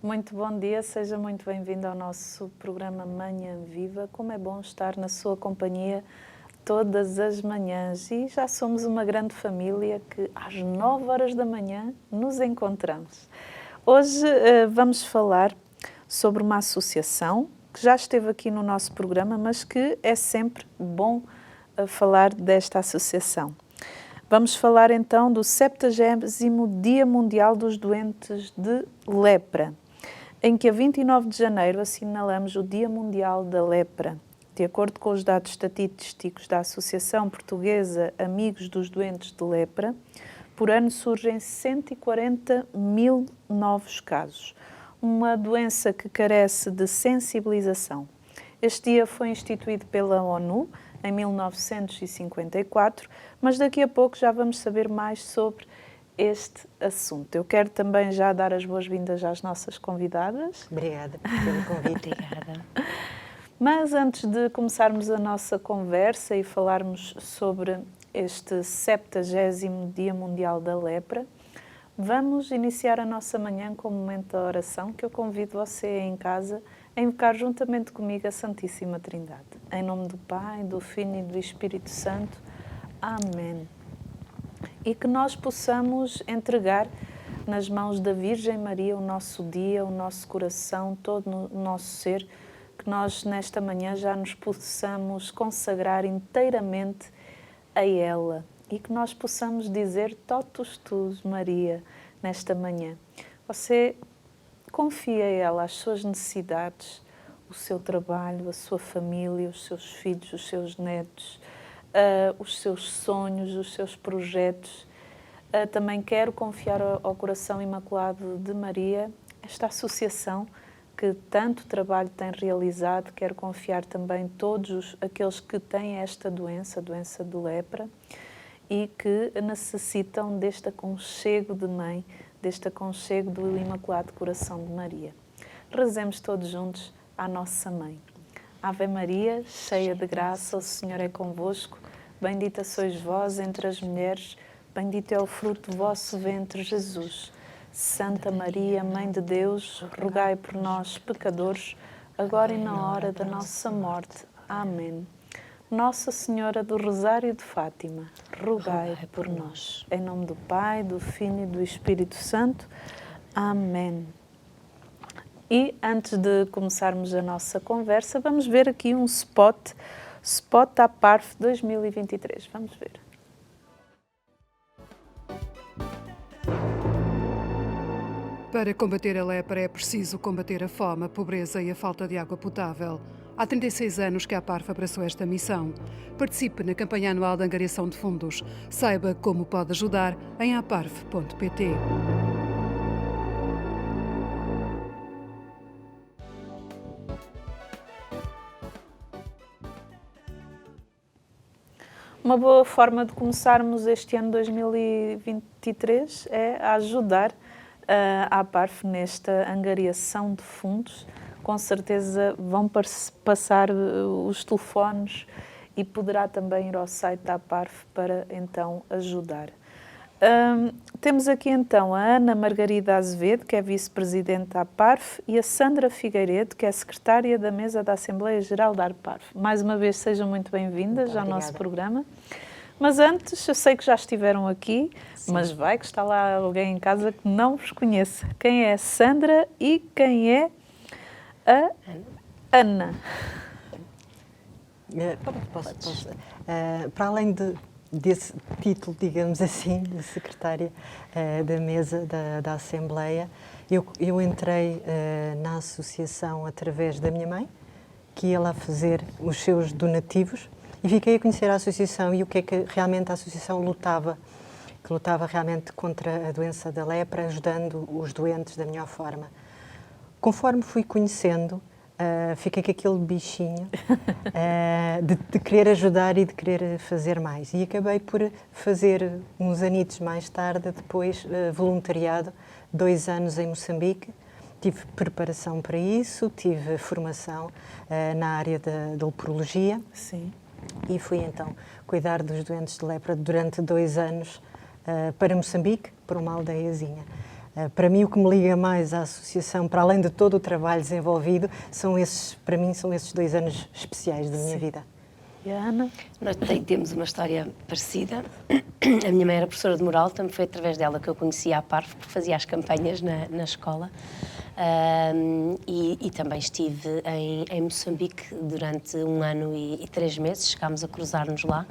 Muito bom dia, seja muito bem-vindo ao nosso programa Manhã Viva. Como é bom estar na sua companhia todas as manhãs e já somos uma grande família que às 9 horas da manhã nos encontramos. Hoje vamos falar sobre uma associação que já esteve aqui no nosso programa, mas que é sempre bom falar desta associação. Vamos falar então do 70º Dia Mundial dos Doentes de Lepra, em que a 29 de janeiro assinalamos o Dia Mundial da Lepra. De acordo com os dados estatísticos da Associação Portuguesa Amigos dos Doentes de Lepra, por ano surgem 140 mil novos casos. Uma doença que carece de sensibilização. Este dia foi instituído pela ONU em 1954, mas daqui a pouco já vamos saber mais sobre este assunto. Eu quero também já dar as boas-vindas às nossas convidadas. Obrigada pelo convite. Obrigada. Mas antes de começarmos a nossa conversa e falarmos sobre este 70º Dia Mundial da Lepra, vamos iniciar a nossa manhã com um momento de oração que eu convido você aí em casa a invocar juntamente comigo a Santíssima Trindade. Em nome do Pai, do Filho e do Espírito Santo. Amém. E que nós possamos entregar nas mãos da Virgem Maria o nosso dia, o nosso coração, todo o nosso ser, que nós nesta manhã já nos possamos consagrar inteiramente a ela e que nós possamos dizer totus tuus, Maria, nesta manhã. Você confia a ela as suas necessidades, o seu trabalho, a sua família, os seus filhos, os seus netos, os seus sonhos, os seus projetos. Também quero confiar ao coração imaculado de Maria esta associação que tanto trabalho tem realizado. Quero confiar também todos aqueles que têm esta doença, a doença de lepra, e que necessitam deste aconchego de mãe, deste aconchego do Imaculado Coração de Maria. Rezemos todos juntos à nossa Mãe. Ave Maria, cheia de graça, o Senhor é convosco. Bendita sois vós entre as mulheres, bendito é o fruto do vosso ventre, Jesus. Santa Maria, Mãe de Deus, rogai por nós, pecadores, agora e na hora da nossa morte. Amém. Nossa Senhora do Rosário de Fátima, rogai por nós. Em nome do Pai, do Filho e do Espírito Santo. Amém. E antes de começarmos a nossa conversa, vamos ver aqui um spot à Parf 2023. Vamos ver. Para combater a lepra é preciso combater a fome, a pobreza e a falta de água potável. Há 36 anos que a APARF abraçou esta missão. Participe na campanha anual de angariação de fundos. Saiba como pode ajudar em aparf.pt. Uma boa forma de começarmos este ano 2023 é a ajudar a APARF nesta angariação de fundos. Com certeza vão passar os telefones e poderá também ir ao site da APARF para então ajudar. Temos aqui então a Ana Margarida Azevedo, que é vice-presidente da APARF, e a Sandra Figueiredo, que é secretária da mesa da Assembleia Geral da APARF. Mais uma vez, sejam muito bem-vindas ao nosso programa. Mas antes, eu sei que já estiveram aqui, sim, mas vai que está lá alguém em casa que não vos conheça. Quem é a Sandra e quem é a Ana? Posso. Para além desse título, digamos assim, de secretária da mesa da Assembleia, eu entrei na associação através da minha mãe, que ia lá fazer os seus donativos, e fiquei a conhecer a associação e o que é que realmente a associação lutava, que lutava realmente contra a doença da lepra, ajudando os doentes da melhor forma. Conforme fui conhecendo, fiquei com aquele bichinho de querer ajudar e de querer fazer mais. E acabei por fazer uns anitos mais tarde, depois voluntariado, 2 anos em Moçambique. Tive preparação para isso, tive formação na área da leprologia. Sim. E fui então cuidar dos doentes de lepra durante 2 anos para Moçambique, para uma aldeiazinha. Para mim, o que me liga mais à associação, para além de todo o trabalho desenvolvido, para mim, são esses 2 anos especiais da minha vida. E a Ana? Nós temos uma história parecida. A minha mãe era professora de moral, também foi através dela que eu conhecia a PARF, porque fazia as campanhas na escola. E também estive em Moçambique durante 1 ano e 3 meses, chegámos a cruzar-nos lá.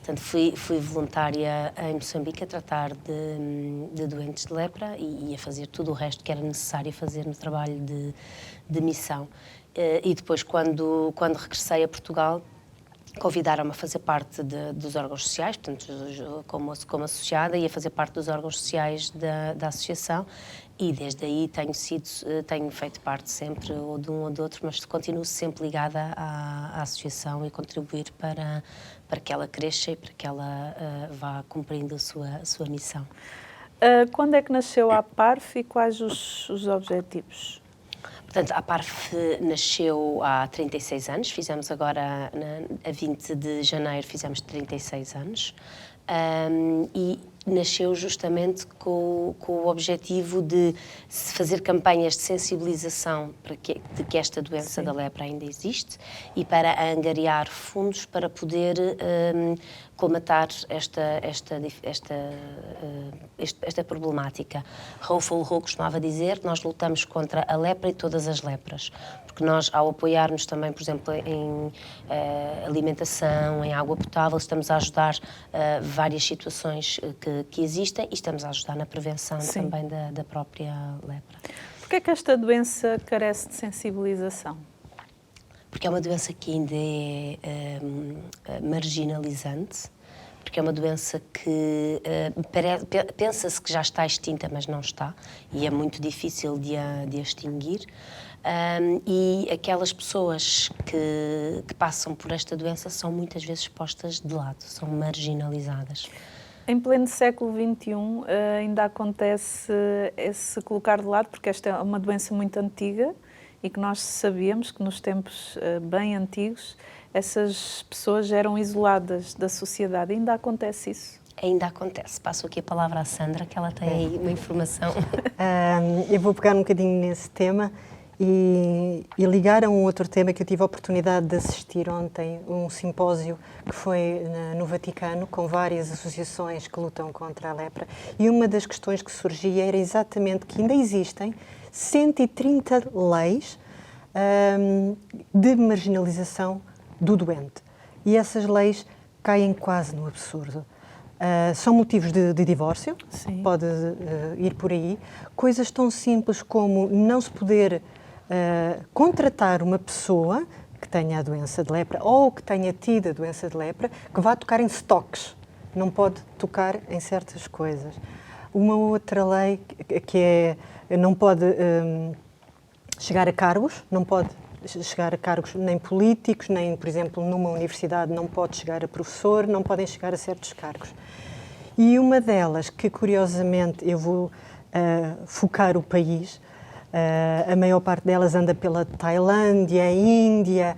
Portanto, fui voluntária em Moçambique a tratar de doentes de lepra e a fazer tudo o resto que era necessário fazer no trabalho de missão. E depois, quando regressei a Portugal, convidaram-me a fazer parte dos órgãos sociais, portanto, como associada, e a fazer parte dos órgãos sociais da associação, e desde aí tenho feito parte sempre, ou de um ou de outro, mas continuo sempre ligada à associação e contribuir para que ela cresça e para que ela vá cumprindo a sua missão. Quando é que nasceu a PARF e quais os objetivos? Portanto, a PARF nasceu há 36 anos, fizemos agora, a 20 de janeiro, fizemos 36 anos, e nasceu justamente com o objetivo de fazer campanhas de sensibilização de que esta doença da lepra ainda existe e para angariar fundos para poder colmatar esta problemática. Rauf Ulrich costumava dizer que nós lutamos contra a lepra e todas as lepras, porque nós, ao apoiarmos também, por exemplo, em alimentação, em água potável, estamos a ajudar várias situações que existem e estamos a ajudar na prevenção também da própria lepra. Porquê é que esta doença carece de sensibilização? Porque é uma doença que ainda é marginalizante, porque é uma doença que pensa-se que já está extinta, mas não está, e é muito difícil de a extinguir. E aquelas pessoas que passam por esta doença são muitas vezes postas de lado, são marginalizadas. Em pleno século XXI ainda acontece esse colocar de lado, porque esta é uma doença muito antiga e que nós sabíamos que nos tempos bem antigos essas pessoas eram isoladas da sociedade. Ainda acontece isso? Ainda acontece. Passo aqui a palavra à Sandra, que ela tem aí uma informação. Eu vou pegar um bocadinho nesse tema e ligar a um outro tema que eu tive a oportunidade de assistir ontem, um simpósio que foi no Vaticano, com várias associações que lutam contra a lepra, e uma das questões que surgia era exatamente que ainda existem 130 leis de marginalização do doente. E essas leis caem quase no absurdo. São motivos de divórcio, Sim. Pode ir por aí. Coisas tão simples como não se poder contratar uma pessoa que tenha a doença de lepra ou que tenha tido a doença de lepra, que vá tocar em stocks. Não pode tocar em certas coisas. Uma outra lei que é não pode chegar a cargos, não pode chegar a cargos nem políticos, nem, por exemplo, numa universidade não pode chegar a professor, não podem chegar a certos cargos. E uma delas, que curiosamente eu vou focar o país, a maior parte delas anda pela Tailândia, Índia,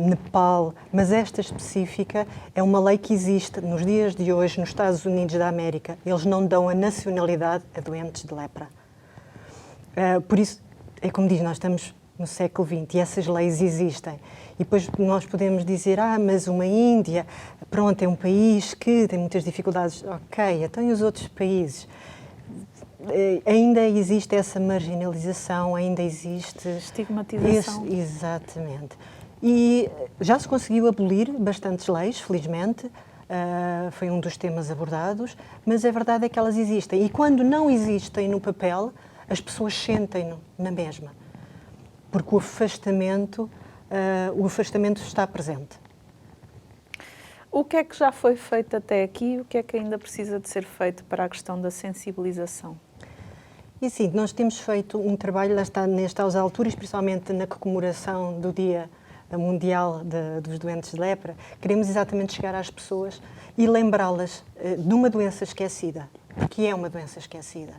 Nepal, mas esta específica é uma lei que existe nos dias de hoje nos Estados Unidos da América. Eles não dão a nacionalidade a doentes de lepra. Por isso, é como diz, nós estamos no século XX e essas leis existem. E depois nós podemos dizer, mas uma Índia, pronto, é um país que tem muitas dificuldades. Ok, então e os outros países? Ainda existe essa marginalização, ainda existe... Estigmatização. Exatamente. E já se conseguiu abolir bastantes leis, felizmente, foi um dos temas abordados, mas a verdade é que elas existem. E quando não existem no papel, as pessoas sentem-no na mesma. Porque o afastamento está presente. O que é que já foi feito até aqui e o que é que ainda precisa de ser feito para a questão da sensibilização? E sim, nós temos feito um trabalho, lá está, nestas alturas, principalmente na comemoração do Dia Mundial dos Doentes de Lepra, queremos exatamente chegar às pessoas e lembrá-las de uma doença esquecida, porque é uma doença esquecida.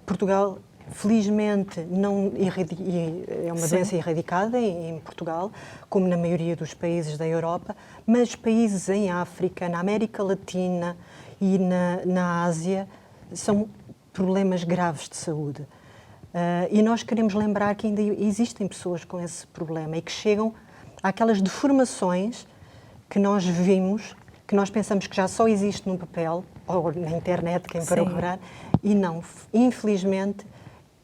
Portugal, felizmente, é uma doença erradicada em Portugal, como na maioria dos países da Europa, mas países em África, na América Latina e na Ásia são problemas graves de saúde. E nós queremos lembrar que ainda existem pessoas com esse problema e que chegam àquelas deformações que nós vimos, que nós pensamos que já só existe no papel ou na internet, quem procurar, e não. Infelizmente,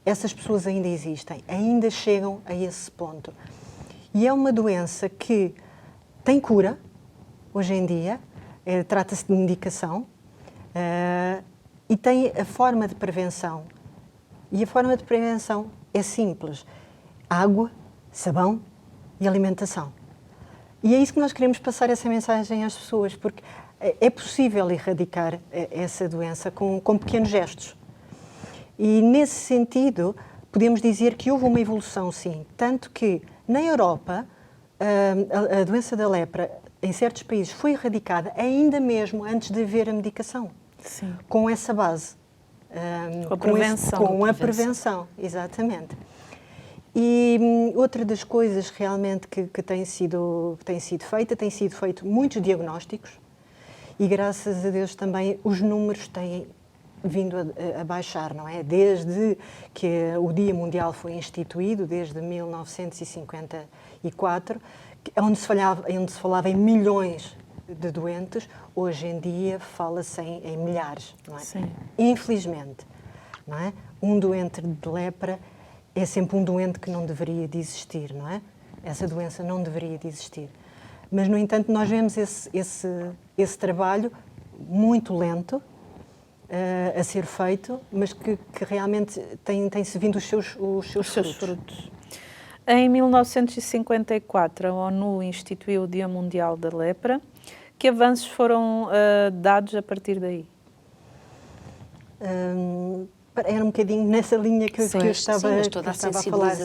essas pessoas ainda existem, ainda chegam a esse ponto. E é uma doença que tem cura, hoje em dia, trata-se de medicação, e tem a forma de prevenção. E a forma de prevenção é simples: água, sabão e alimentação. E é isso que nós queremos passar, essa mensagem às pessoas, porque é possível erradicar essa doença com pequenos gestos. E, nesse sentido, podemos dizer que houve uma evolução, sim. Tanto que, na Europa, a doença da lepra, em certos países, foi erradicada ainda mesmo antes de haver a medicação. Sim. Com essa base. Com a prevenção. Com a prevenção, exatamente. E outra das coisas realmente que tem sido feito muitos diagnósticos e, graças a Deus, também os números têm vindo a baixar, não é? Desde que o Dia Mundial foi instituído, desde 1954, onde se falava em milhões de doentes, hoje em dia fala-se em milhares, não é? Sim. Infelizmente, não é? Um doente de lepra é sempre um doente que não deveria de existir, não é? Essa doença não deveria de existir. Mas, no entanto, nós vemos esse trabalho muito lento a ser feito, mas que realmente tem-se vindo os seus frutos. Em 1954, a ONU instituiu o Dia Mundial da Lepra. Que avanços foram dados a partir daí? Era um bocadinho nessa linha que eu estava, mas toda a falar.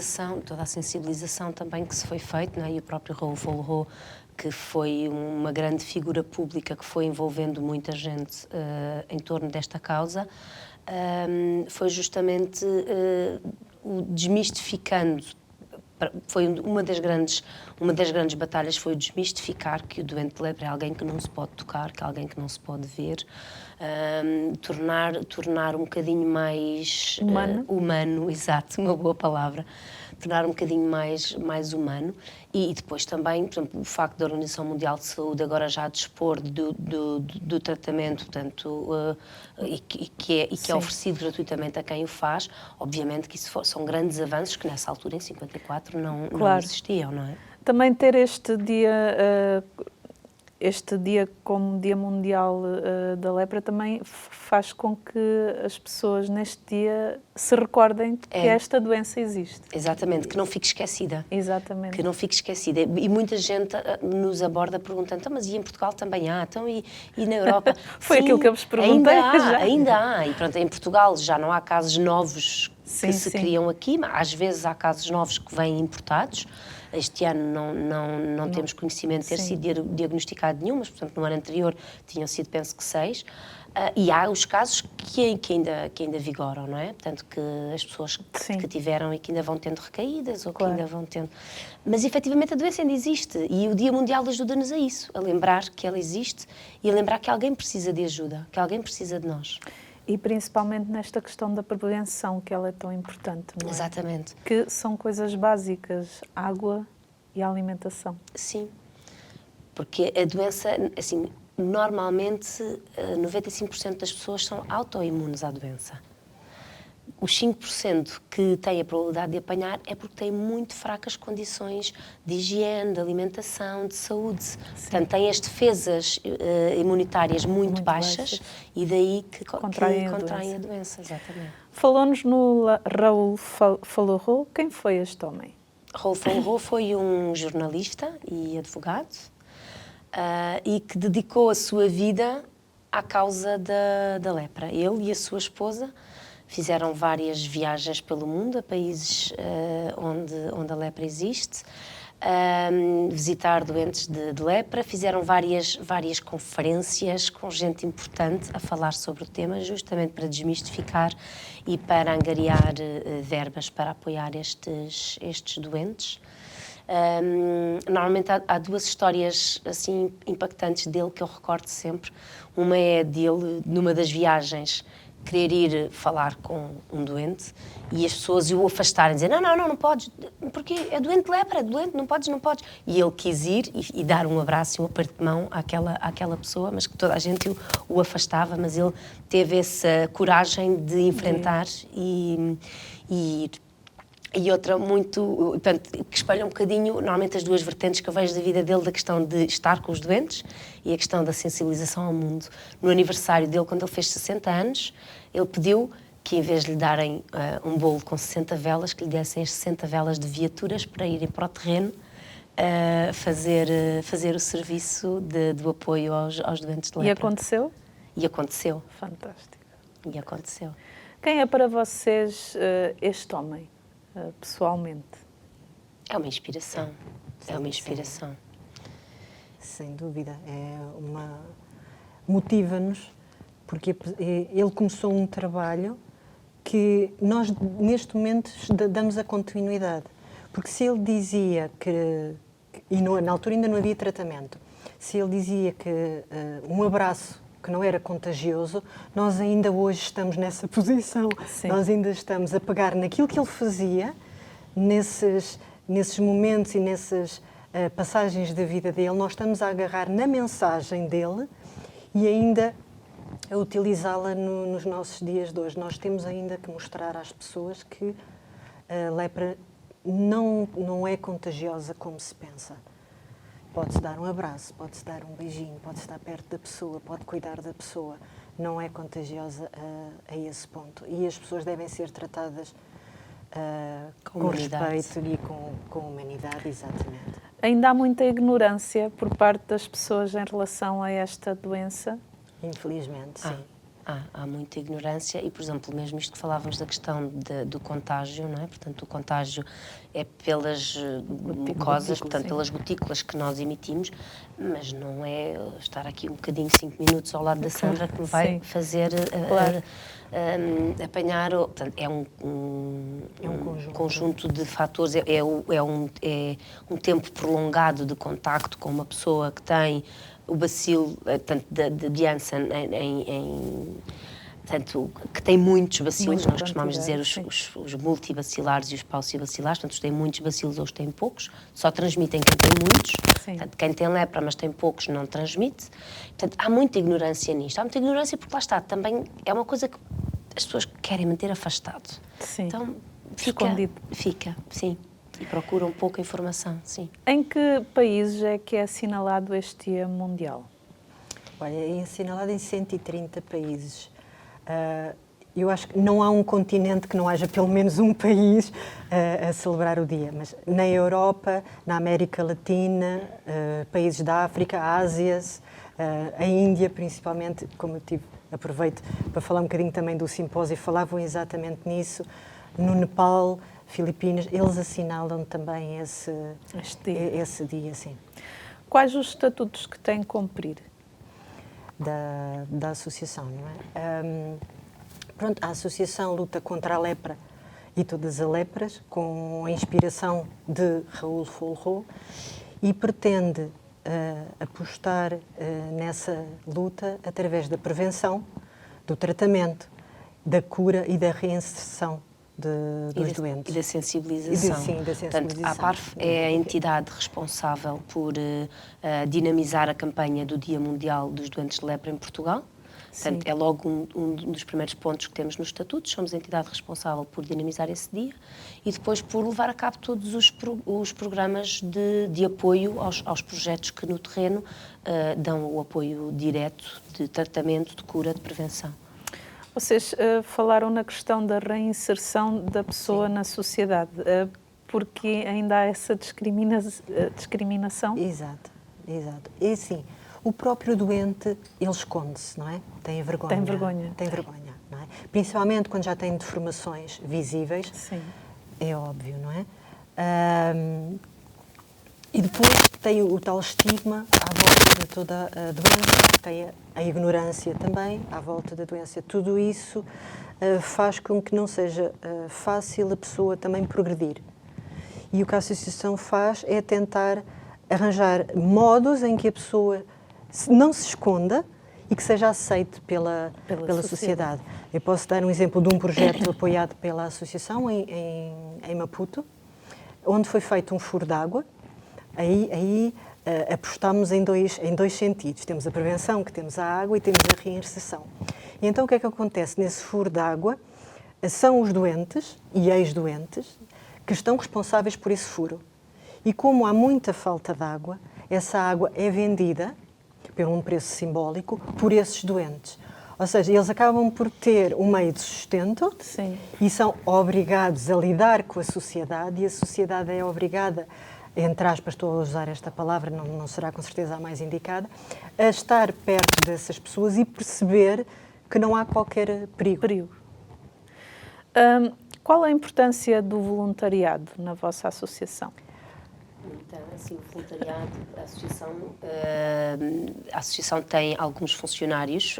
Toda a sensibilização também que se foi feita, não é? E o próprio Raoul Follereau, que foi uma grande figura pública que foi envolvendo muita gente em torno desta causa, foi justamente o desmistificando. Foi uma das grandes batalhas, foi o desmistificar que o doente de lepra é alguém que não se pode tocar, que é alguém que não se pode ver, tornar um bocadinho mais humano, exato, uma boa palavra, tornar um bocadinho mais humano. E depois também, por exemplo, o facto da Organização Mundial de Saúde agora já dispor do tratamento, portanto, e que é oferecido gratuitamente a quem o faz, obviamente que isso são grandes avanços que nessa altura, em 54, não existiam, não é? Também ter este dia como Dia Mundial da Lepra também faz com que as pessoas neste dia se recordem que esta doença existe. Exatamente, que não fique esquecida. Exatamente. Que não fique esquecida. E muita gente nos aborda perguntando: então, mas e em Portugal também há? Então, e na Europa? Foi aquilo que eu vos perguntei. Ainda há. E pronto, em Portugal já não há casos novos que se criam aqui, mas às vezes há casos novos que vêm importados. Este ano não temos conhecimento de ter sido diagnosticado nenhum, mas, portanto, no ano anterior tinham sido, penso que 6. E há os casos que ainda vigoram, não é? Portanto, que as pessoas que tiveram e que ainda vão tendo recaídas ou que ainda vão tendo... Mas, efetivamente, a doença ainda existe. E o Dia Mundial ajuda-nos a isso, a lembrar que ela existe e a lembrar que alguém precisa de ajuda, que alguém precisa de nós. E principalmente nesta questão da prevenção, que ela é tão importante, não é? Exatamente. Que são coisas básicas, água e alimentação. Sim, porque a doença, assim, normalmente 95% das pessoas são autoimunes à doença. Os 5% que têm a probabilidade de apanhar é porque têm muito fracas condições de higiene, de alimentação, de saúde. Sim. Portanto, têm as defesas imunitárias muito baixas e daí que contraem a doença. Exatamente. Falou-nos no Raoul Follereau. Quem foi este homem? Raoul Follereau foi um jornalista e advogado e que dedicou a sua vida à causa da lepra. Ele e a sua esposa fizeram várias viagens pelo mundo, a países onde a lepra existe, visitar doentes de lepra, fizeram várias conferências com gente importante a falar sobre o tema, justamente para desmistificar e para angariar verbas para apoiar estes doentes. Normalmente há duas histórias assim impactantes dele que eu recordo sempre. Uma é dele, numa das viagens, querer ir falar com um doente e as pessoas o afastarem, dizer não podes, porque é doente de lepra, é doente, não podes. E ele quis ir e dar um abraço e um aperto de mão àquela pessoa, mas que toda a gente o afastava, mas ele teve essa coragem de enfrentar e ir. E outra muito, portanto, que espelha um bocadinho, normalmente, as duas vertentes que eu vejo da vida dele, da questão de estar com os doentes e a questão da sensibilização ao mundo. No aniversário dele, quando ele fez 60 anos, ele pediu que, em vez de lhe darem um bolo com 60 velas, que lhe dessem as 60 velas de viaturas para irem para o terreno fazer o serviço do apoio aos doentes de lepra. E aconteceu? E aconteceu. Fantástico. E aconteceu. Quem é para vocês este homem, pessoalmente? É uma inspiração. É uma inspiração. Sem dúvida. Motiva-nos, porque ele começou um trabalho que nós, neste momento, damos a continuidade. Porque se ele dizia na altura ainda não havia tratamento, se ele dizia que um abraço que não era contagioso, nós ainda hoje estamos nessa posição. Sim. Nós ainda estamos a pegar naquilo que ele fazia, nesses momentos e nessas passagens da vida dele, nós estamos a agarrar na mensagem dele e ainda a utilizá-la nos nossos dias de hoje. Nós temos ainda que mostrar às pessoas que a lepra não é contagiosa como se pensa. Pode-se dar um abraço, pode-se dar um beijinho, pode estar perto da pessoa, pode cuidar da pessoa. Não é contagiosa a esse ponto. E as pessoas devem ser tratadas com respeito e com humanidade, exatamente. Ainda há muita ignorância por parte das pessoas em relação a esta doença? Infelizmente, sim. Há muita ignorância e, por exemplo, mesmo isto que falávamos da questão do contágio, não é? Portanto, o contágio é pelas mucosas, portanto, pelas gotículas que nós emitimos, mas não é estar aqui um bocadinho, 5 minutos ao lado da Sandra que me vai fazer apanhar. Portanto, é um conjunto de fatores, é um tempo prolongado de contacto com uma pessoa que tem o bacilo, tanto de Janssen, portanto, que tem muitos bacilos, nós costumamos dizer os multibacilares e os paucibacilares, portanto, os têm muitos bacilos ou os têm poucos, só transmitem quem tem muitos, portanto, quem tem lepra, mas tem poucos, não transmite. Portanto, há muita ignorância nisto, há muita ignorância porque lá está, também é uma coisa que as pessoas querem manter afastado. Sim. Então, escondido. Fica, sim. E procuram pouca informação, sim. Em que países é que é assinalado este Dia Mundial? Olha, é assinalado em 130 países. Eu acho que não há um continente que não haja pelo menos um país a celebrar o dia, mas na Europa, na América Latina, países da África, Ásia, a Índia principalmente, como eu aproveito para falar um bocadinho também do simpósio, falavam exatamente nisso, no Nepal, Filipinas, eles assinalam também esse dia, sim. Quais os estatutos que têm que cumprir? Da associação, não é? Pronto, a associação luta contra a lepra e todas as lepras, com a inspiração de Raoul Folro, e pretende apostar nessa luta através da prevenção, do tratamento, da cura e da reinserção dos doentes. E da sensibilização. Da sensibilização. Portanto, a APARF é a entidade responsável por dinamizar a campanha do Dia Mundial dos Doentes de Lepra em Portugal. Portanto, é logo um dos primeiros pontos que temos nos estatutos. Somos a entidade responsável por dinamizar esse dia e depois por levar a cabo todos os programas de apoio aos projetos que no terreno dão o apoio direto de tratamento, de cura, de prevenção. Vocês falaram na questão da reinserção da pessoa na sociedade, porque ainda há essa discriminação? Exato. E assim, o próprio doente, ele esconde-se, não é? Tem vergonha. Tem vergonha, não é? Principalmente quando já tem deformações visíveis. Sim. É óbvio, não é? E depois tem o tal estigma à volta de toda a doença, tem a ignorância também à volta da doença. Tudo isso faz com que não seja fácil a pessoa também progredir. E o que a associação faz é tentar arranjar modos em que a pessoa não se esconda e que seja aceite pela sociedade. Eu posso dar um exemplo de um projeto apoiado pela associação em Maputo, onde foi feito um furo de água. Aí apostamos em dois sentidos. Temos a prevenção, que temos a água, e temos a reinserção. E então o que é que acontece nesse furo de água? São os doentes e ex-doentes que estão responsáveis por esse furo. E como há muita falta de água, essa água é vendida por um preço simbólico por esses doentes. Ou seja, eles acabam por ter um meio de sustento. Sim. E são obrigados a lidar com a sociedade, e a sociedade é obrigada, entre aspas, estou a usar esta palavra, não será com certeza a mais indicada, a estar perto dessas pessoas e perceber que não há qualquer perigo. Qual a importância do voluntariado na vossa associação? Então, assim, o voluntariado, a associação tem alguns funcionários,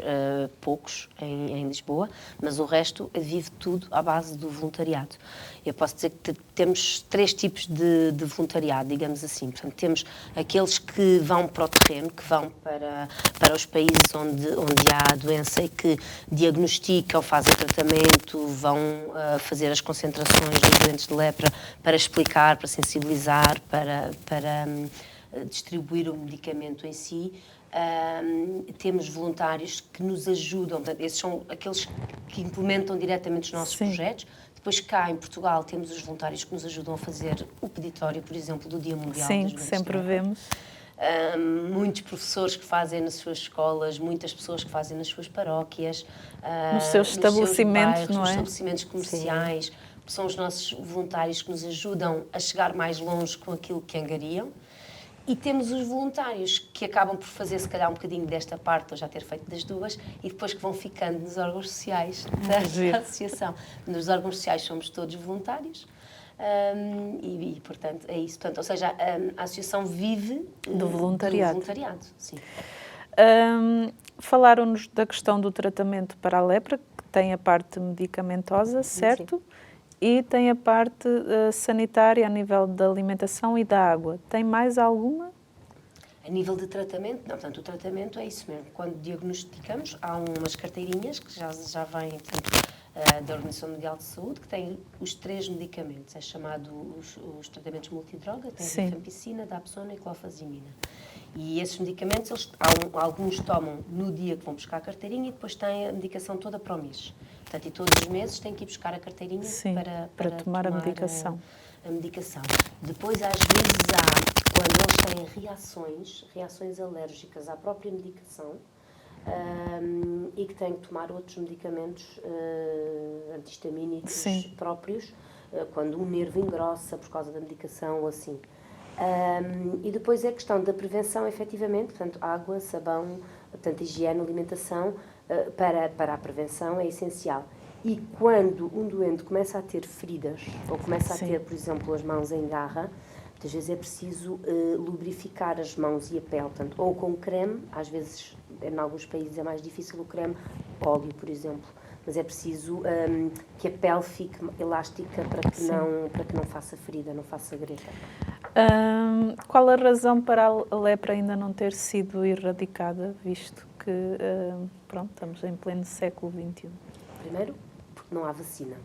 poucos, em Lisboa, mas o resto vive tudo à base do voluntariado. Eu posso dizer que temos 3 tipos de voluntariado, digamos assim. Portanto, temos aqueles que vão para o terreno, que vão para os países onde há a doença e que diagnosticam, fazem tratamento, vão fazer as concentrações dos doentes de lepra para explicar, para sensibilizar, para distribuir o medicamento em si. Temos voluntários que nos ajudam, portanto, esses são aqueles que implementam diretamente os nossos projetos. Depois cá em Portugal temos os voluntários que nos ajudam a fazer o peditório, por exemplo, do Dia Mundial das Doenças. Sim, sempre vemos. Muitos professores que fazem nas suas escolas, muitas pessoas que fazem nas suas paróquias, nos seus estabelecimentos, bairros, não é? nos estabelecimentos comerciais. Sim. São os nossos voluntários que nos ajudam a chegar mais longe com aquilo que angariam. E temos os voluntários que acabam por fazer, se calhar, um bocadinho desta parte, ou já ter feito das duas, e depois que vão ficando nos órgãos sociais da associação. Nos órgãos sociais somos todos voluntários. Portanto, é isso. Portanto, ou seja, a associação vive do voluntariado. Sim. Falaram-nos da questão do tratamento para a lepra, que tem a parte medicamentosa, certo? Sim. E tem a parte sanitária a nível da alimentação e da água. Tem mais alguma? A nível de tratamento, não. Portanto, o tratamento é isso mesmo. Quando diagnosticamos, há umas carteirinhas que já vêm, portanto, da Organização Mundial de Saúde, que tem os 3 medicamentos. É chamado os tratamentos multidroga, tem rifampicina, dapsona e clofazimina. E esses medicamentos, alguns tomam no dia que vão buscar a carteirinha e depois têm a medicação toda para o mês. Portanto, e todos os meses têm que ir buscar a carteirinha para tomar a medicação. Depois, às vezes, quando eles têm reações alérgicas à própria medicação, e que têm que tomar outros medicamentos antihistamínicos próprios, quando o nervo engrossa por causa da medicação ou assim. E depois é a questão da prevenção, efetivamente, portanto, água, sabão, portanto, higiene, alimentação, para a prevenção é essencial. E quando um doente começa a ter feridas, ou começa a ter, por exemplo, as mãos em garra, muitas vezes é preciso lubrificar as mãos e a pele, portanto, ou com creme, às vezes, em alguns países é mais difícil o creme, óleo, por exemplo, mas é preciso que a pele fique elástica para que não faça ferida, não faça greta. Qual a razão para a lepra ainda não ter sido erradicada, visto que estamos em pleno século XXI? Primeiro, porque não há vacina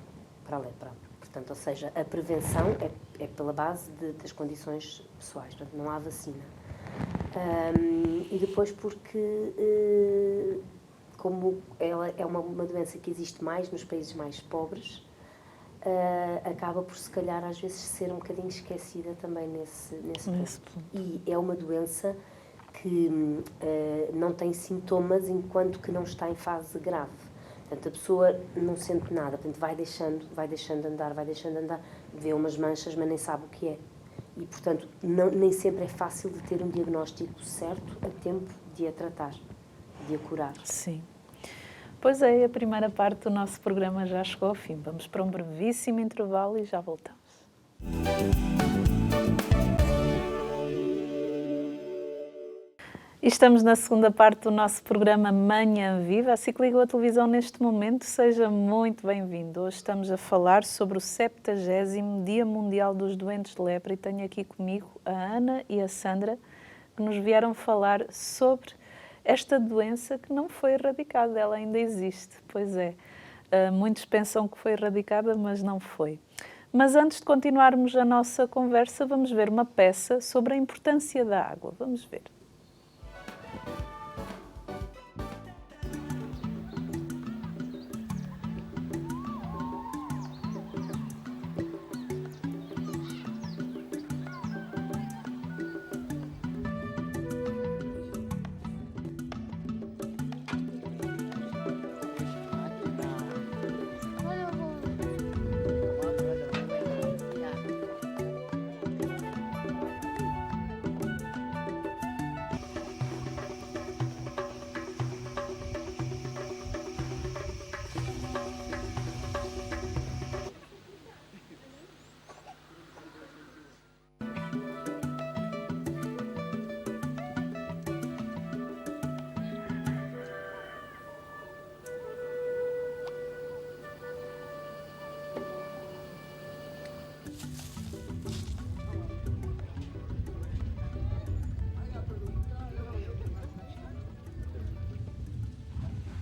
para a lepra. Portanto, ou seja, a prevenção é pela base das condições pessoais. Portanto, não há vacina. E depois porque, como ela é uma doença que existe mais nos países mais pobres, acaba por, se calhar, às vezes ser um bocadinho esquecida também nesse ponto. E é uma doença que não tem sintomas enquanto que não está em fase grave. Portanto, a pessoa não sente nada, portanto, vai deixando andar, vê umas manchas, mas nem sabe o que é. E, portanto, nem sempre é fácil de ter um diagnóstico certo a tempo de a tratar, de a curar. Sim. Pois é, a primeira parte do nosso programa já chegou ao fim. Vamos para um brevíssimo intervalo e já voltamos. E estamos na segunda parte do nosso programa Manhã Viva. Assim que ligou a televisão neste momento, seja muito bem-vindo. Hoje estamos a falar sobre o 70º Dia Mundial dos Doentes de Lepra e tenho aqui comigo a Ana e a Sandra, que nos vieram falar sobre esta doença que não foi erradicada, ela ainda existe. Pois é. Muitos pensam que foi erradicada, mas não foi. Mas antes de continuarmos a nossa conversa, vamos ver uma peça sobre a importância da água. Vamos ver.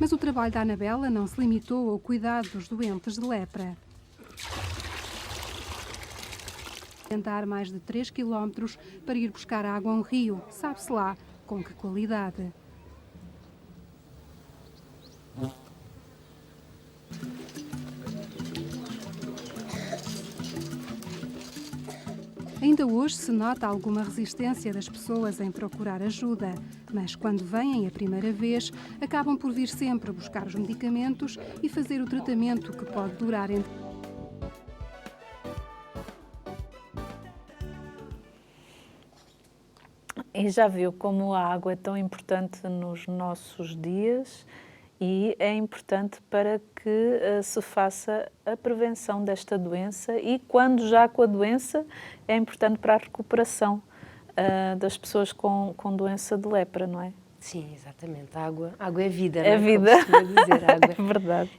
Mas o trabalho da Anabela não se limitou ao cuidado dos doentes de lepra. Andar mais de 3 quilómetros para ir buscar água a um rio, sabe-se lá com que qualidade. Ainda hoje se nota alguma resistência das pessoas em procurar ajuda, mas quando vêm a primeira vez, acabam por vir sempre buscar os medicamentos e fazer o tratamento que pode durar entre... E já viu como a água é tão importante nos nossos dias e é importante para que se faça a prevenção desta doença e, quando já com a doença, é importante para a recuperação das pessoas com doença de lepra, não é? Sim, exatamente. A água é vida, É não é? vida. Como se costuma dizer, a água É verdade.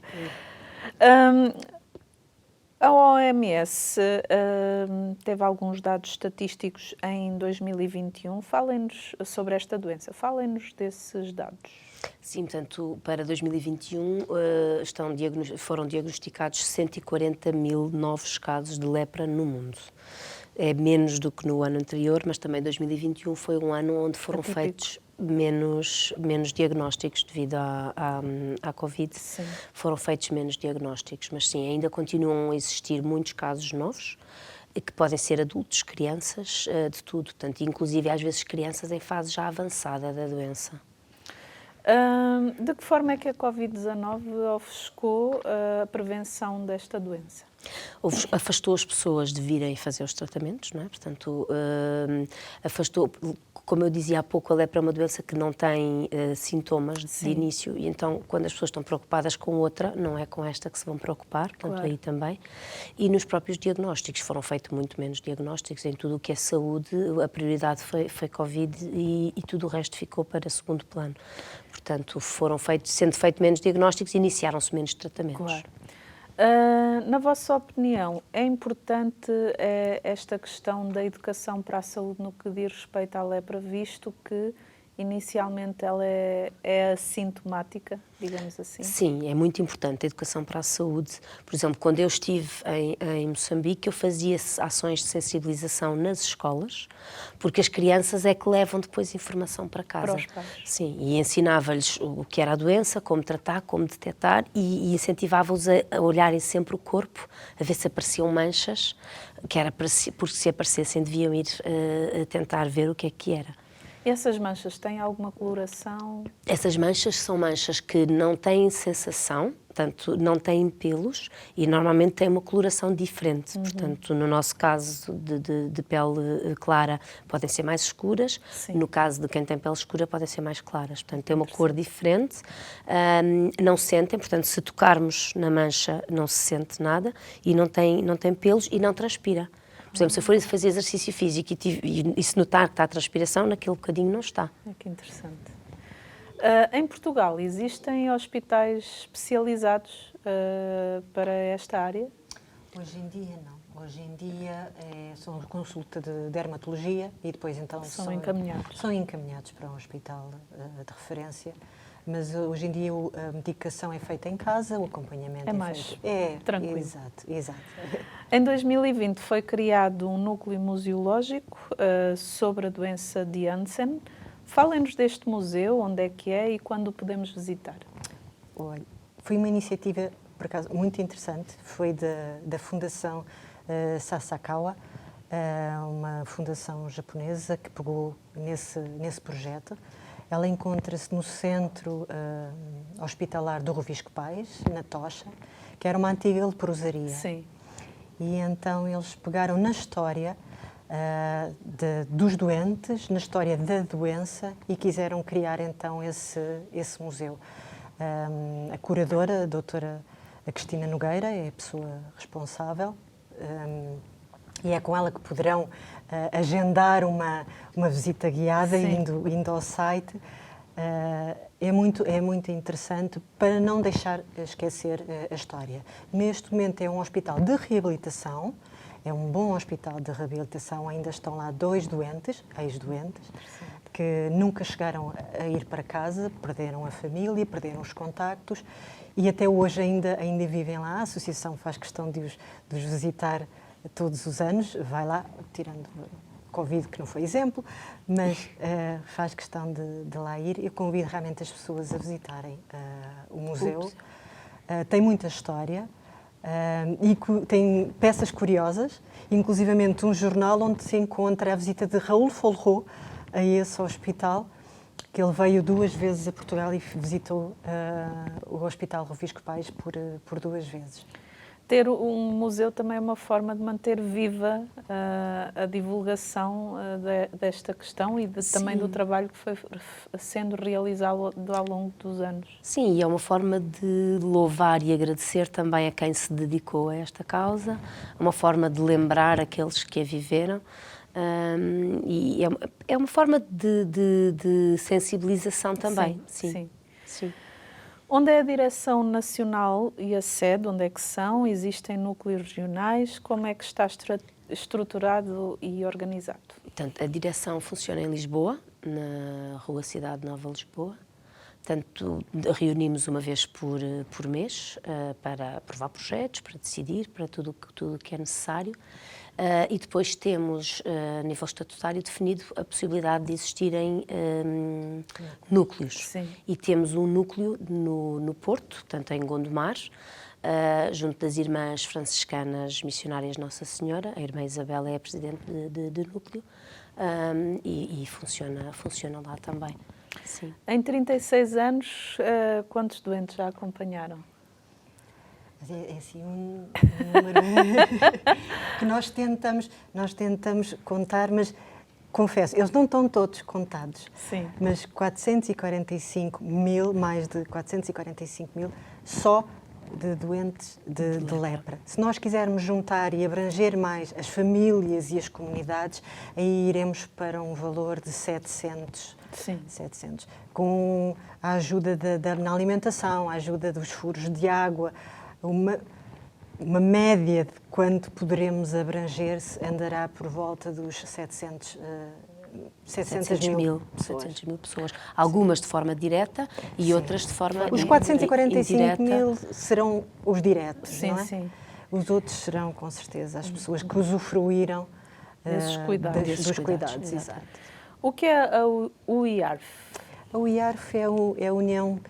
A OMS teve alguns dados estatísticos em 2021. Falem-nos sobre esta doença. Falem-nos desses dados. Sim, portanto, para 2021 foram diagnosticados 140 mil novos casos de lepra no mundo. É menos do que no ano anterior, mas também 2021 foi um ano onde foram feitos menos diagnósticos devido à Covid. Sim. Foram feitos menos diagnósticos, mas sim, ainda continuam a existir muitos casos novos, que podem ser adultos, crianças, de tudo. Portanto, inclusive, às vezes, crianças em fase já avançada da doença. De que forma é que a Covid-19 ofuscou a prevenção desta doença? Afastou as pessoas de virem fazer os tratamentos, não é? Portanto, afastou, como eu dizia há pouco, a lepra é uma doença que não tem sintomas de início, e então, quando as pessoas estão preocupadas com outra, não é com esta que se vão preocupar, portanto, claro. Aí também. E nos próprios diagnósticos, foram feitos muito menos diagnósticos, em tudo o que é saúde, a prioridade foi Covid e tudo o resto ficou para segundo plano. Portanto, sendo feito menos diagnósticos, iniciaram-se menos tratamentos. Claro. Na vossa opinião, é importante esta questão da educação para a saúde no que diz respeito à lepra, visto que inicialmente ela é assintomática, digamos assim? Sim, é muito importante a educação para a saúde. Por exemplo, quando eu estive em Moçambique, eu fazia ações de sensibilização nas escolas, porque as crianças é que levam depois informação para casa. Para os pais. Sim, e ensinava-lhes o que era a doença, como tratar, como detectar, e incentivava-os a olharem sempre o corpo, a ver se apareciam manchas, que era porque se aparecessem deviam ir tentar ver o que é que era. E essas manchas têm alguma coloração? Essas manchas são manchas que não têm sensação, portanto, não têm pelos e normalmente têm uma coloração diferente. Portanto, no nosso caso de pele clara, podem ser mais escuras. Sim. No caso de quem tem pele escura, podem ser mais claras. Portanto, tem uma cor diferente. Não sentem, portanto, se tocarmos na mancha, não se sente nada e não tem pelos e não transpira. Por exemplo, se eu for fazer exercício físico e se notar que está a transpiração, naquele bocadinho não está. Que interessante. Em Portugal, existem hospitais especializados para esta área? Hoje em dia, não. Hoje em dia são consulta de dermatologia e depois então São encaminhados. São encaminhados para um hospital de referência. mas hoje em dia a medicação é feita em casa, o acompanhamento É mais feito. tranquilo. Exato. Em 2020 foi criado um núcleo museológico sobre a doença de Hansen. Falem-nos deste museu, onde é que é e quando o podemos visitar. Olha, foi uma iniciativa, por acaso, muito interessante. Foi da Fundação Sasakawa, uma fundação japonesa que pegou nesse projeto. Ela encontra-se no centro hospitalar do Rovisco Pais, na Tocha, que era uma antiga leprosaria. Sim. E então eles pegaram na história dos doentes, na história da doença, e quiseram criar então esse museu. A curadora, a doutora Cristina Nogueira, é a pessoa responsável, e é com ela que poderão agendar uma visita guiada indo ao site. É muito interessante para não deixar esquecer a história. Neste momento é um hospital de reabilitação, é um bom hospital de reabilitação, ainda estão lá 2 doentes, ex-doentes, que nunca chegaram a ir para casa, perderam a família, perderam os contactos e até hoje ainda vivem lá. A associação faz questão de os visitar todos os anos, vai lá, tirando Covid, que não foi exemplo, mas faz questão de lá ir. Eu convido realmente as pessoas a visitarem o museu. Tem muita história e tem peças curiosas, inclusivamente um jornal onde se encontra a visita de Raul Folrot a esse hospital, que ele veio 2 vezes a Portugal e visitou o Hospital Rovisco Pais por 2 vezes. Ter um museu também é uma forma de manter viva a divulgação desta questão e também do trabalho que foi sendo realizado ao longo dos anos. Sim, e é uma forma de louvar e agradecer também a quem se dedicou a esta causa, uma forma de lembrar aqueles que a viveram. E é uma forma de sensibilização também. Sim. Sim. Onde é a direção nacional e a sede? Onde é que são? Existem núcleos regionais? Como é que está estruturado e organizado? Portanto, a direção funciona em Lisboa, na Rua Cidade Nova, Lisboa. Portanto, reunimos uma vez por mês para aprovar projetos, para decidir, para tudo o que é necessário. E depois temos, a nível estatutário, definido a possibilidade de existirem núcleos. Sim. E temos um núcleo no Porto, portanto em Gondomar, junto das Irmãs Franciscanas Missionárias Nossa Senhora. A Irmã Isabel é a presidente de núcleo e funciona lá também. Sim. Em 36 anos, quantos doentes já acompanharam? É assim um número que nós tentamos contar, mas confesso, eles não estão todos contados. Sim. Mas 445 mil, mais de 445 mil, só de doentes de lepra. Se nós quisermos juntar e abranger mais as famílias e as comunidades, aí iremos para um valor de 700. Sim. 700. Com a ajuda na alimentação, a ajuda dos furos de água, uma média de quanto poderemos abranger andará por volta dos 700 mil pessoas. 700 mil pessoas. Algumas de forma direta e outras de forma Os 445 indireta. mil serão os diretos, Sim, não é? sim. Os outros serão, com certeza, as pessoas que usufruíram Desses cuidados. dos cuidados. Exato. O que é a UIARF? A UIARF é a União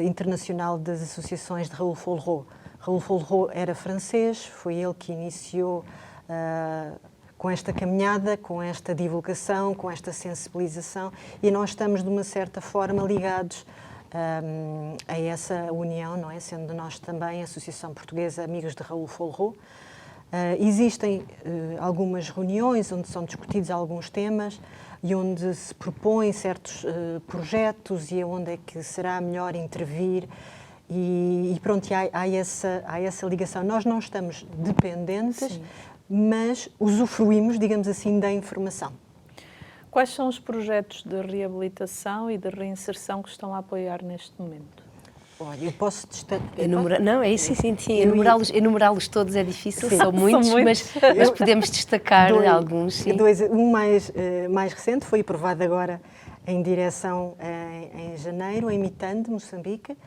Internacional das Associações de Raul Folrot. Raul Folrot era francês, foi ele que iniciou com esta caminhada, com esta divulgação, com esta sensibilização, e nós estamos, de uma certa forma, ligados a essa união, não é? Sendo nós também a Associação Portuguesa Amigos de Raul Folrot. Existem algumas reuniões onde são discutidos alguns temas e onde se propõem certos projetos e onde é que será melhor intervir. E pronto, há essa ligação. Nós não estamos dependentes, sim, mas usufruímos, digamos assim, da informação. Quais são os projetos de reabilitação e de reinserção que estão a apoiar neste momento? Olha, eu posso destacar... Não, é isso, sim. Enumerá-los todos é difícil, sim, são muitos, mas podemos destacar alguns. Sim. Um mais recente, foi aprovado agora em direção em janeiro, em Mitande, Moçambique,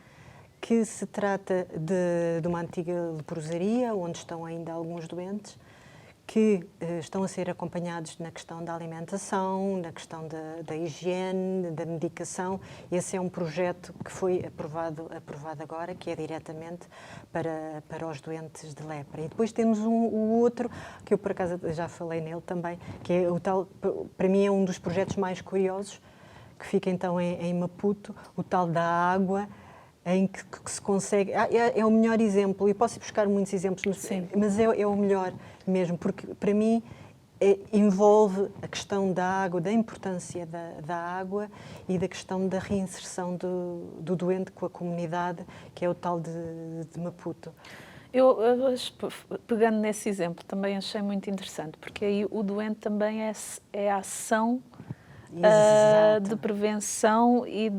que se trata de uma antiga leprosaria, onde estão ainda alguns doentes, que estão a ser acompanhados na questão da alimentação, na questão da higiene, da medicação. Esse é um projeto que foi aprovado agora, que é diretamente para os doentes de lepra. E depois temos o outro, que eu por acaso já falei nele também, que é o tal, para mim é um dos projetos mais curiosos, que fica então em Maputo, o tal da água, em que se consegue... É o melhor exemplo, e posso ir buscar muitos exemplos, mas é o melhor mesmo, porque para mim envolve a questão da água, da importância da água e da questão da reinserção do doente com a comunidade, que é o tal de Maputo. Eu, pegando nesse exemplo, também achei muito interessante, porque aí o doente também é a ação de prevenção e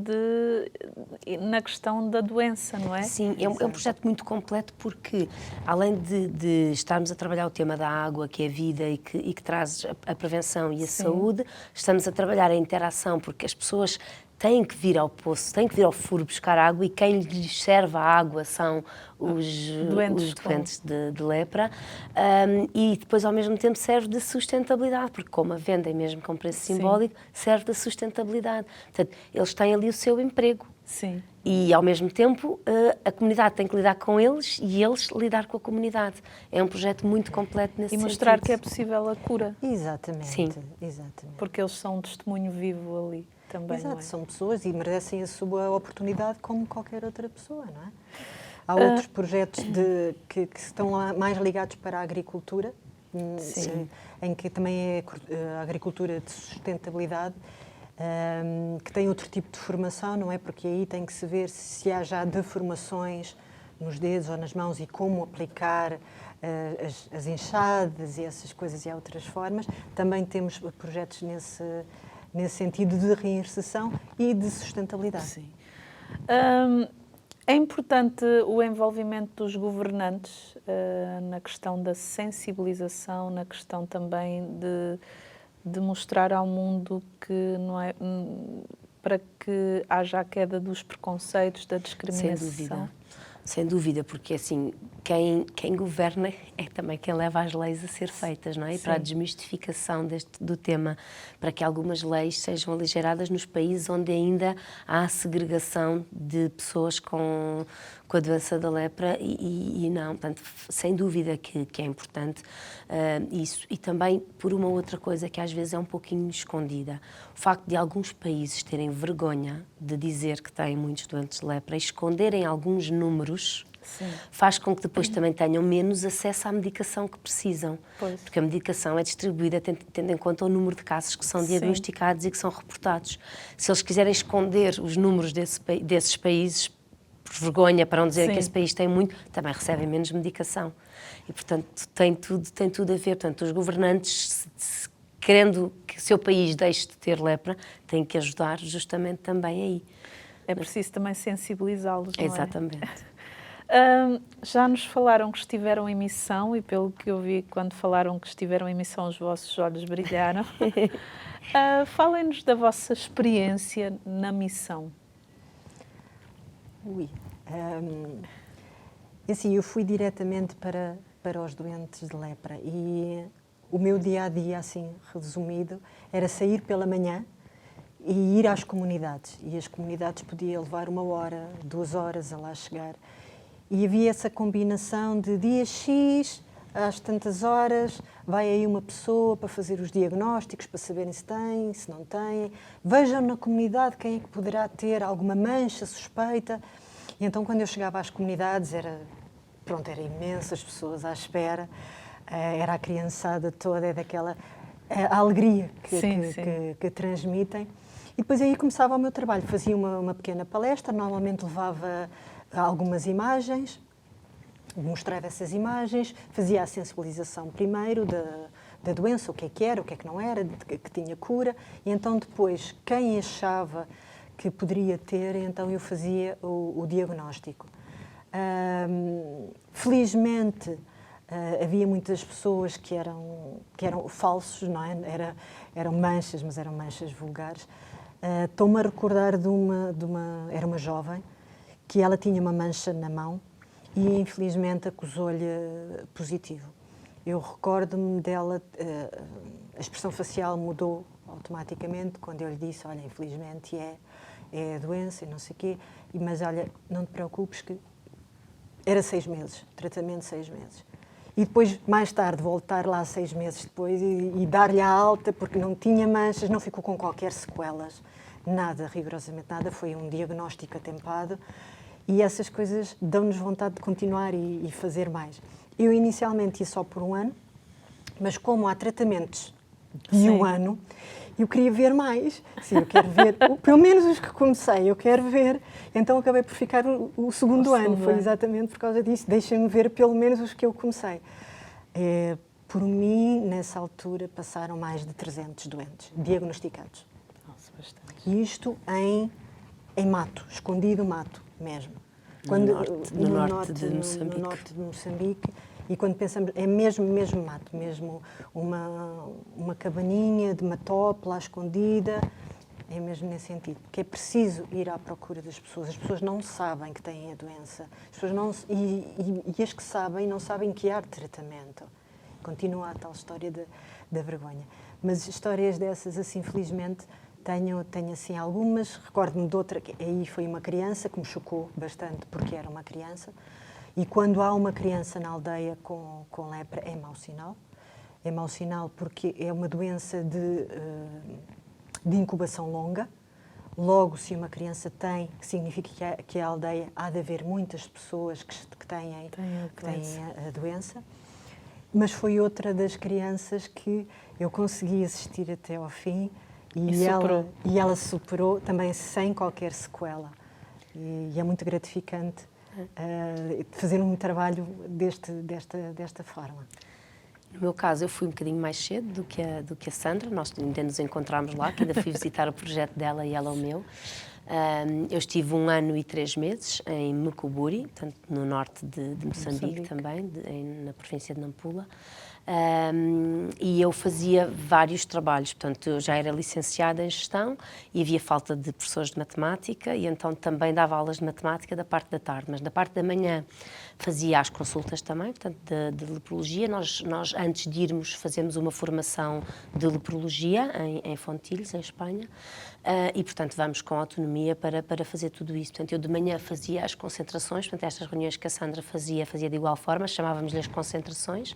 na questão da doença, não é? Sim, é um projeto muito completo porque, além de estarmos a trabalhar o tema da água, que é a vida e que traz a prevenção e a saúde, estamos a trabalhar a interação, porque as pessoas têm que vir ao poço, têm que vir ao furo buscar água, e quem lhes serve a água são os doentes de lepra, e depois ao mesmo tempo serve de sustentabilidade, porque como a vendem mesmo com preço simbólico, serve de sustentabilidade. Portanto, eles têm ali o seu emprego. Sim. E ao mesmo tempo a comunidade tem que lidar com eles e eles lidar com a comunidade. É um projeto muito completo nesse sentido. E mostrar que é possível a cura. Exatamente. Sim. Exatamente. Porque eles são um testemunho vivo ali também. Exato, não é? são pessoas e merecem a sua oportunidade como qualquer outra pessoa, não é? Há outros projetos que estão mais ligados para a agricultura, em que também é a agricultura de sustentabilidade, que tem outro tipo de formação, não é? Porque aí tem que se ver se há já deformações nos dedos ou nas mãos e como aplicar as enxadas e essas coisas, e há outras formas. Também temos projetos nesse sentido de reinserção e de sustentabilidade. Sim. É importante o envolvimento dos governantes na questão da sensibilização, na questão também de mostrar ao mundo que não é para que haja a queda dos preconceitos, da discriminação. Sem dúvida, porque assim, quem governa é também quem leva as leis a ser feitas, não é? E para a desmistificação do tema, para que algumas leis sejam aligeradas nos países onde ainda há segregação de pessoas com a doença da lepra e não. Portanto, sem dúvida que é importante isso. E também por uma outra coisa que às vezes é um pouquinho escondida. O facto de alguns países terem vergonha de dizer que têm muitos doentes de lepra e esconderem alguns números, faz com que depois também tenham menos acesso à medicação que precisam. Pois. Porque a medicação é distribuída tendo em conta o número de casos que são diagnosticados e que são reportados. Se eles quiserem esconder os números desses países, por vergonha, para não dizer que esse país tem muito, também recebem menos medicação. E, portanto, tem tudo a ver. Portanto, os governantes, querendo que o seu país deixe de ter lepra, têm que ajudar justamente também aí. É preciso também sensibilizá-los, não é? Exatamente. Já nos falaram que estiveram em missão e, pelo que eu vi, quando falaram que estiveram em missão, os vossos olhos brilharam. Falem-nos da vossa experiência na missão. Assim, eu fui diretamente para os doentes de lepra e o meu dia-a-dia, assim, resumido, era sair pela manhã e ir às comunidades. E as comunidades podiam levar 1 hora, 2 horas a lá chegar. E havia essa combinação de dia X, às tantas horas, vai aí uma pessoa para fazer os diagnósticos, para saberem se têm, se não têm. Vejam na comunidade quem é que poderá ter alguma mancha suspeita. E então, quando eu chegava às comunidades, era imensas pessoas à espera, era a criançada toda, é daquela a alegria que transmitem. E depois aí começava o meu trabalho, fazia uma pequena palestra, normalmente levava algumas imagens, mostrava essas imagens, fazia a sensibilização primeiro da doença, o que era, o que não era, que tinha cura, e então depois, quem achava que poderia ter, então eu fazia o diagnóstico. Felizmente, havia muitas pessoas que eram falsos, não é? Eram manchas, mas eram manchas vulgares. Estou-me a recordar era uma jovem, que ela tinha uma mancha na mão e infelizmente acusou-lhe positivo. Eu recordo-me dela, a expressão facial mudou automaticamente quando eu lhe disse, olha, infelizmente é a doença e não sei o quê, mas olha, não te preocupes que era 6 meses, tratamento 6 meses. E depois, mais tarde, voltar lá 6 meses depois e dar-lhe a alta, porque não tinha manchas, não ficou com qualquer sequelas, nada, rigorosamente nada, foi um diagnóstico atempado. E essas coisas dão-nos vontade de continuar e fazer mais. Eu inicialmente ia só por 1 ano, mas como há tratamentos de 1 ano, eu queria ver mais. Sim, eu quero ver, pelo menos os que comecei, eu quero ver. Então acabei por ficar o segundo ano. Foi exatamente por causa disso. Deixem-me ver pelo menos os que eu comecei. Por mim, nessa altura, passaram mais de 300 doentes diagnosticados. Nossa, bastante. E isto em mato, escondido mato mesmo. No norte de Moçambique. No norte de Moçambique. E quando pensamos, é mesmo mato, mesmo uma cabaninha de matope lá escondida, é mesmo nesse sentido. Porque é preciso ir à procura das pessoas. As pessoas não sabem que têm a doença. As pessoas não, e as que sabem, não sabem que há tratamento. Continua a tal história da vergonha. Mas histórias dessas, assim, felizmente, tenho assim algumas. Recordo-me de outra, que aí foi uma criança que me chocou bastante, porque era uma criança. E quando há uma criança na aldeia com lepra, é mau sinal. É mau sinal porque é uma doença de incubação longa. Logo, se uma criança tem, significa que a aldeia há de haver muitas pessoas que têm a doença. Mas foi outra das crianças que eu consegui assistir até ao fim e ela superou também sem qualquer sequela. E é muito gratificante fazer um trabalho desta forma. No meu caso, eu fui um bocadinho mais cedo do que a Sandra. Nós ainda nos encontramos lá, que ainda fui visitar o projeto dela e ela o meu. Eu estive 1 ano e 3 meses em Mukuburi, portanto, no norte de Moçambique também, na província de Nampula. E eu fazia vários trabalhos, portanto, eu já era licenciada em gestão e havia falta de professores de matemática e então também dava aulas de matemática da parte da tarde, mas da parte da manhã fazia as consultas também, portanto, de lepologia. Nós, antes de irmos, fazemos uma formação de lepologia em Fontilhos, em Espanha, e, portanto, vamos com autonomia para fazer tudo isso. Portanto, eu de manhã fazia as concentrações, portanto, estas reuniões que a Sandra fazia de igual forma, chamávamos-lhe as concentrações,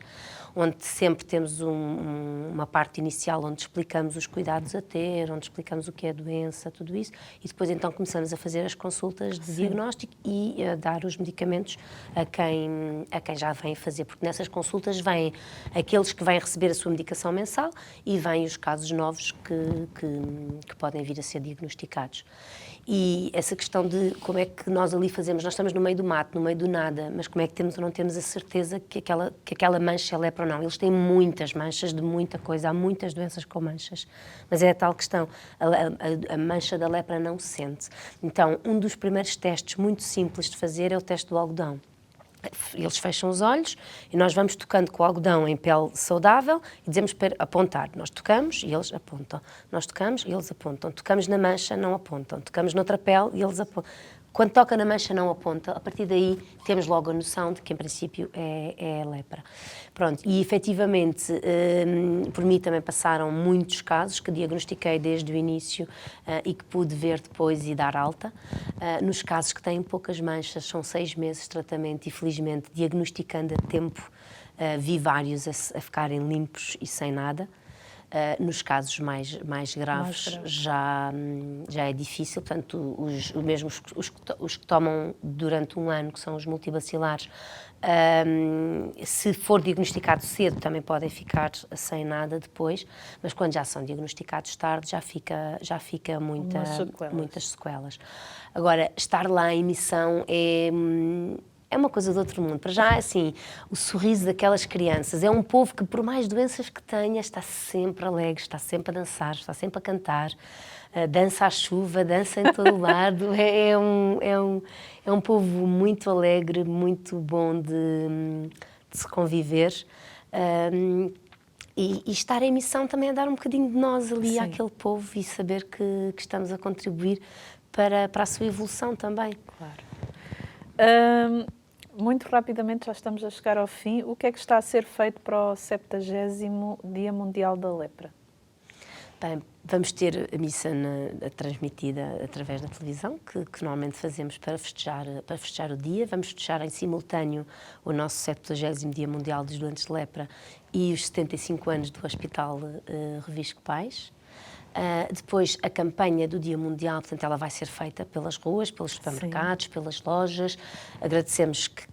onde sempre temos uma parte inicial onde explicamos os cuidados a ter, onde explicamos o que é a doença, tudo isso, e depois então começamos a fazer as consultas de diagnóstico e a dar os medicamentos a quem já vem fazer, porque nessas consultas vêm aqueles que vêm receber a sua medicação mensal e vêm os casos novos que podem vir a ser diagnosticados. E essa questão de como é que nós ali fazemos, nós estamos no meio do mato, no meio do nada, mas como é que temos ou não temos a certeza que aquela mancha é lepra ou não? Eles têm muitas manchas de muita coisa, há muitas doenças com manchas, mas é a tal questão, a mancha da lepra não se sente. Então, um dos primeiros testes muito simples de fazer é o teste do algodão. Eles fecham os olhos e nós vamos tocando com o algodão em pele saudável e dizemos para apontar. Nós tocamos e eles apontam. Nós tocamos e eles apontam. Tocamos na mancha, não apontam. Tocamos noutra pele e eles apontam. Quando toca na mancha, não aponta. A partir daí, temos logo a noção de que, em princípio, é a lepra. Pronto, e, efetivamente, por mim também passaram muitos casos que diagnostiquei desde o início e que pude ver depois e dar alta. Nos casos que têm poucas manchas, são 6 meses de tratamento e, felizmente, diagnosticando a tempo, vi vários a ficarem limpos e sem nada. Nos casos mais graves já é difícil, portanto, os que tomam durante 1 ano, que são os multibacilares, se for diagnosticado cedo também podem ficar sem nada depois, mas quando já são diagnosticados tarde já fica muitas sequelas. Agora, estar lá em missão é uma coisa de outro mundo. Para já, assim, o sorriso daquelas crianças. É um povo que, por mais doenças que tenha, está sempre alegre, está sempre a dançar, está sempre a cantar, dança à chuva, dança em todo lado. É um povo muito alegre, muito bom de se conviver. E estar em missão também é dar um bocadinho de nós ali Sim. àquele povo e saber que estamos a contribuir para a sua evolução também. Claro. Muito rapidamente, já estamos a chegar ao fim. O que é que está a ser feito para o 70º Dia Mundial da Lepra? Bem, vamos ter a missa transmitida através da televisão, que normalmente fazemos para festejar o dia. Vamos festejar em simultâneo o nosso 70º Dia Mundial dos Doentes de Lepra e os 75 anos do Hospital Revisco Paes. Depois, a campanha do Dia Mundial, portanto, ela vai ser feita pelas ruas, pelos supermercados, pelas lojas. Agradecemos que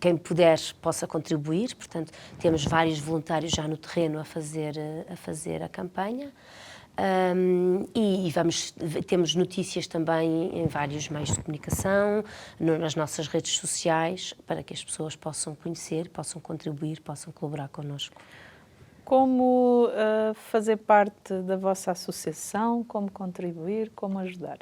quem puder possa contribuir, portanto, temos vários voluntários já no terreno a fazer a campanha. Temos notícias também em vários meios de comunicação, nas nossas redes sociais, para que as pessoas possam conhecer, possam contribuir, possam colaborar connosco. Como fazer parte da vossa associação, como contribuir, como ajudar?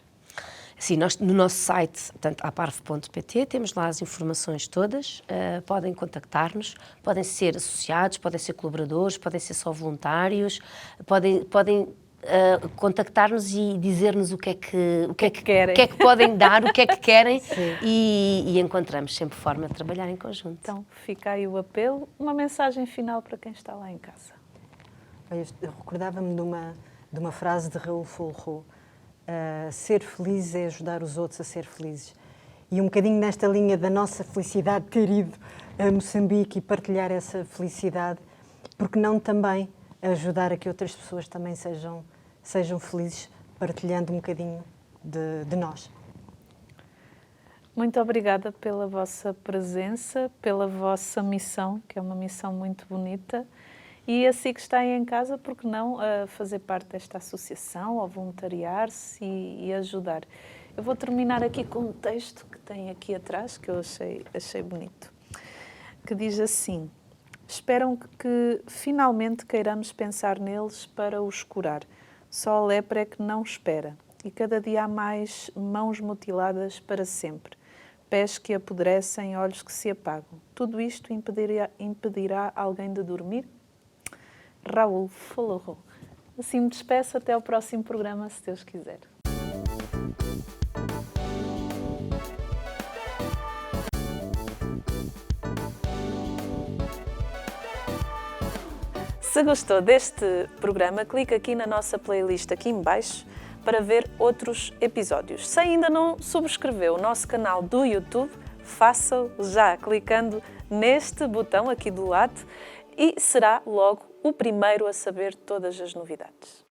Sim, nós no nosso site, portanto, aparv.pt, temos lá as informações todas, podem contactar-nos, podem ser associados, podem ser colaboradores, podem ser só voluntários, podem contactar-nos e dizer-nos o que é que podem dar, o que é que querem e encontramos sempre forma de trabalhar em conjunto. Então, fica aí o apelo. Uma mensagem final para quem está lá em casa. Eu recordava-me de uma frase de Raul Folro: ser feliz é ajudar os outros a ser felizes. E um bocadinho nesta linha da nossa felicidade, ter ido a Moçambique e partilhar essa felicidade, porque não também ajudar a que outras pessoas também sejam felizes, partilhando um bocadinho de nós. Muito obrigada pela vossa presença, pela vossa missão, que é uma missão muito bonita. E assim que está aí em casa, por que não fazer parte desta associação, ou voluntariar-se e ajudar? Eu vou terminar aqui com um texto que tem aqui atrás, que eu achei bonito, que diz assim: esperam que finalmente queiramos pensar neles para os curar. Só a lepra é que não espera. E cada dia há mais mãos mutiladas para sempre. Pés que apodrecem, olhos que se apagam. Tudo isto impedirá alguém de dormir? Raul Folro. Assim me despeço, até ao próximo programa, se Deus quiser. Se gostou deste programa, clique aqui na nossa playlist aqui em baixo para ver outros episódios. Se ainda não subscreveu o nosso canal do YouTube, faça-o já clicando neste botão aqui do lado e será logo o primeiro a saber todas as novidades.